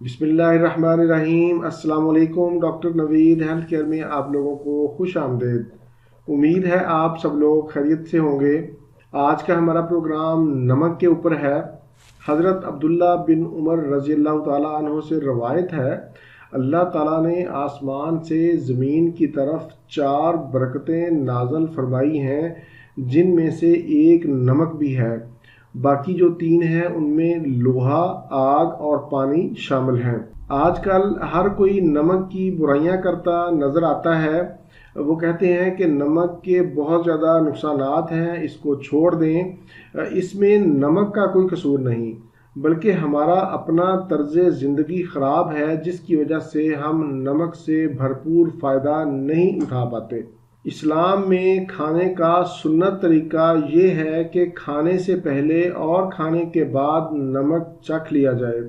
बिस्मिल्लाहिर्रहमानिर्रहीम। अस्सलाम वालेकुम। डॉक्टर नवीद हेल्थ केयर में आप लोगों को खुश आमदेद। उम्मीद है आप सब लोग खैरियत से होंगे। आज का हमारा प्रोग्राम नमक के ऊपर है। हज़रत अब्दुल्ला बिन उमर रज़ी अल्लाह ताला अन्हो से रवायत है, अल्लाह ताला ने आसमान से ज़मीन की तरफ 4 बरकतें नाज़ल फरमाई हैं, जिनमें से एक नमक भी है। बाकी जो 3 हैं उनमें लोहा, आग और पानी शामिल हैं। आजकल हर कोई नमक की बुराइयां करता नज़र आता है। वो कहते हैं कि नमक के बहुत ज़्यादा नुकसानात हैं, इसको छोड़ दें। इसमें नमक का कोई कसूर नहीं, बल्कि हमारा अपना तर्ज ज़िंदगी ख़राब है, जिसकी वजह से हम नमक से भरपूर फ़ायदा नहीं उठा पाते। इस्लाम में खाने का सुन्नत तरीका ये है कि खाने से पहले और खाने के बाद नमक चख लिया जाए।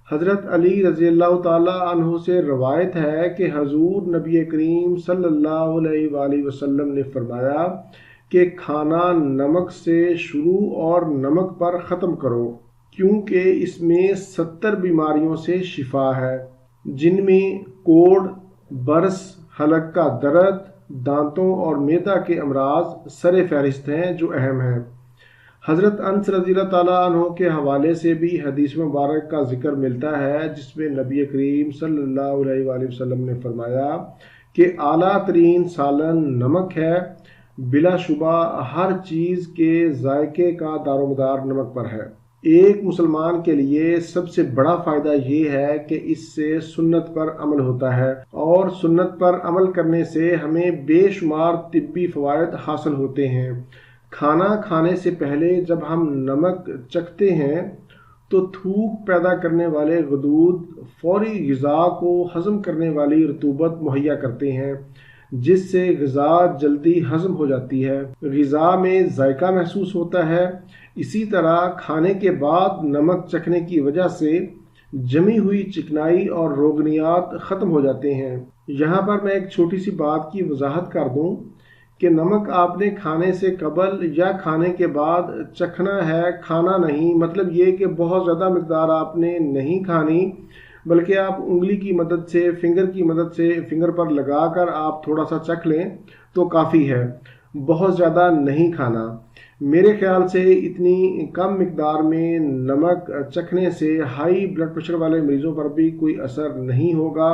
हज़रत अली रज़ी अल्लाह ताला अन्हु से रवायत है कि हजूर नबी करीम सल्लल्लाहु अलैहि वसल्लम ने फरमाया कि खाना नमक से शुरू और नमक पर ख़त्म करो, क्योंकि इसमें 70 बीमारियों से शिफा है, जिनमें कोढ़, बरस, हलक का दर्द, दांतों और मैदा के अमराज सर फहरिस्त हैं, जो अहम हैं। हज़रत अनस रज़ी अल्लाह ताला अन्हु के हवाले से भी हदीस मुबारक का जिक्र मिलता है, जिसमें नबी करीम सल्लल्लाहु अलैहि वसल्लम ने फरमाया कि आला तरीन सालन नमक है। बिलाशुबा हर चीज़ के जायके का दारोमदार नमक पर है। एक मुसलमान के लिए सबसे बड़ा फ़ायदा ये है कि इससे सुन्नत पर अमल होता है, और सुन्नत पर अमल करने से हमें बेशुमार तिब्बी फ़वाइद हासिल होते हैं। खाना खाने से पहले जब हम नमक चखते हैं तो थूक पैदा करने वाले गदूद फौरी ग़िज़ा को हज़म करने वाली रतूबत मुहैया करते हैं, जिससे ग़िज़ा जल्दी हज़म हो जाती है। ग़िज़ा में जायका महसूस होता है। इसी तरह खाने के बाद नमक चखने की वजह से जमी हुई चिकनाई और रोगनियात ख़त्म हो जाते हैं। यहाँ पर मैं एक छोटी सी बात की वजाहत कर दूँ कि नमक आपने खाने से कबल या खाने के बाद चखना है, खाना नहीं। मतलब ये कि बहुत ज़्यादा मिकदार आपने नहीं खानी, बल्कि आप उंगली की मदद से, फिंगर की मदद से फिंगर पर लगाकर आप थोड़ा सा चख लें तो काफ़ी है। बहुत ज़्यादा नहीं खाना। मेरे ख्याल से इतनी कम मिकदार में नमक चखने से हाई ब्लड प्रेशर वाले मरीज़ों पर भी कोई असर नहीं होगा।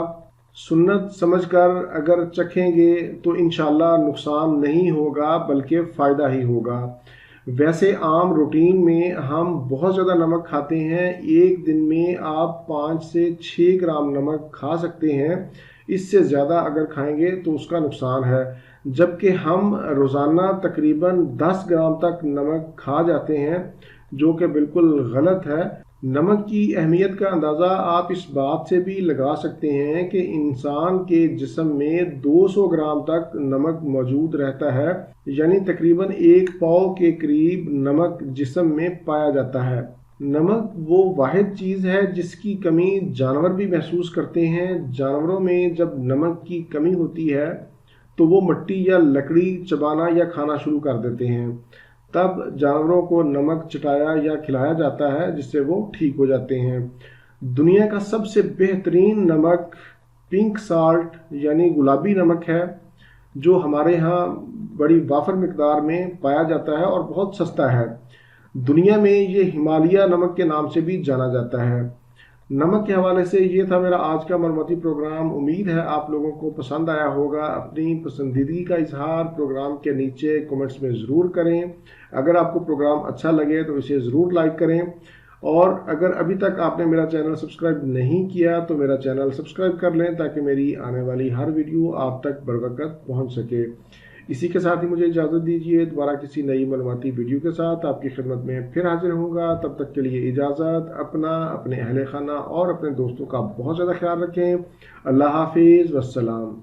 सुन्नत समझकर अगर चखेंगे तो इंशाल्लाह नुकसान नहीं होगा, बल्कि फ़ायदा ही होगा। वैसे आम रूटीन में हम बहुत ज़्यादा नमक खाते हैं। एक दिन में आप 5 से 6 ग्राम नमक खा सकते हैं। इससे ज़्यादा अगर खाएंगे तो उसका नुकसान है, जबकि हम रोज़ाना तकरीबन 10 ग्राम तक नमक खा जाते हैं, जो कि बिल्कुल गलत है। नमक की अहमियत का अंदाज़ा आप इस बात से भी लगा सकते हैं कि इंसान के जिस्म में 200 ग्राम तक नमक मौजूद रहता है, यानी तकरीबन 1 पाव के करीब नमक जिस्म में पाया जाता है। नमक वो वाहिद चीज़ है जिसकी कमी जानवर भी महसूस करते हैं। जानवरों में जब नमक की कमी होती है तो वो मिट्टी या लकड़ी चबाना या खाना शुरू कर देते हैं। तब जानवरों को नमक चटाया या खिलाया जाता है, जिससे वो ठीक हो जाते हैं। दुनिया का सबसे बेहतरीन नमक पिंक साल्ट यानी गुलाबी नमक है, जो हमारे यहाँ बड़ी वाफर मिकदार में पाया जाता है और बहुत सस्ता है। दुनिया में ये हिमालय नमक के नाम से भी जाना जाता है। नमक के हवाले से ये था मेरा आज का मालूमाती प्रोग्राम। उम्मीद है आप लोगों को पसंद आया होगा। अपनी पसंदीदगी का इजहार प्रोग्राम के नीचे कमेंट्स में ज़रूर करें। अगर आपको प्रोग्राम अच्छा लगे तो इसे ज़रूर लाइक करें, और अगर अभी तक आपने मेरा चैनल सब्सक्राइब नहीं किया तो मेरा चैनल सब्सक्राइब कर लें, ताकि मेरी आने वाली हर वीडियो आप तक बरवक़्त पहुँच सके। इसी के साथ ही मुझे इजाज़त दीजिए। दोबारा किसी नई मालूमाती वीडियो के साथ आपकी खिदमत में फिर हाजिर होऊंगा। तब तक के लिए इजाज़त। अपना, अपने अहले खाना और अपने दोस्तों का बहुत ज़्यादा ख्याल रखें। अल्लाह हाफिज़, वस्सलाम।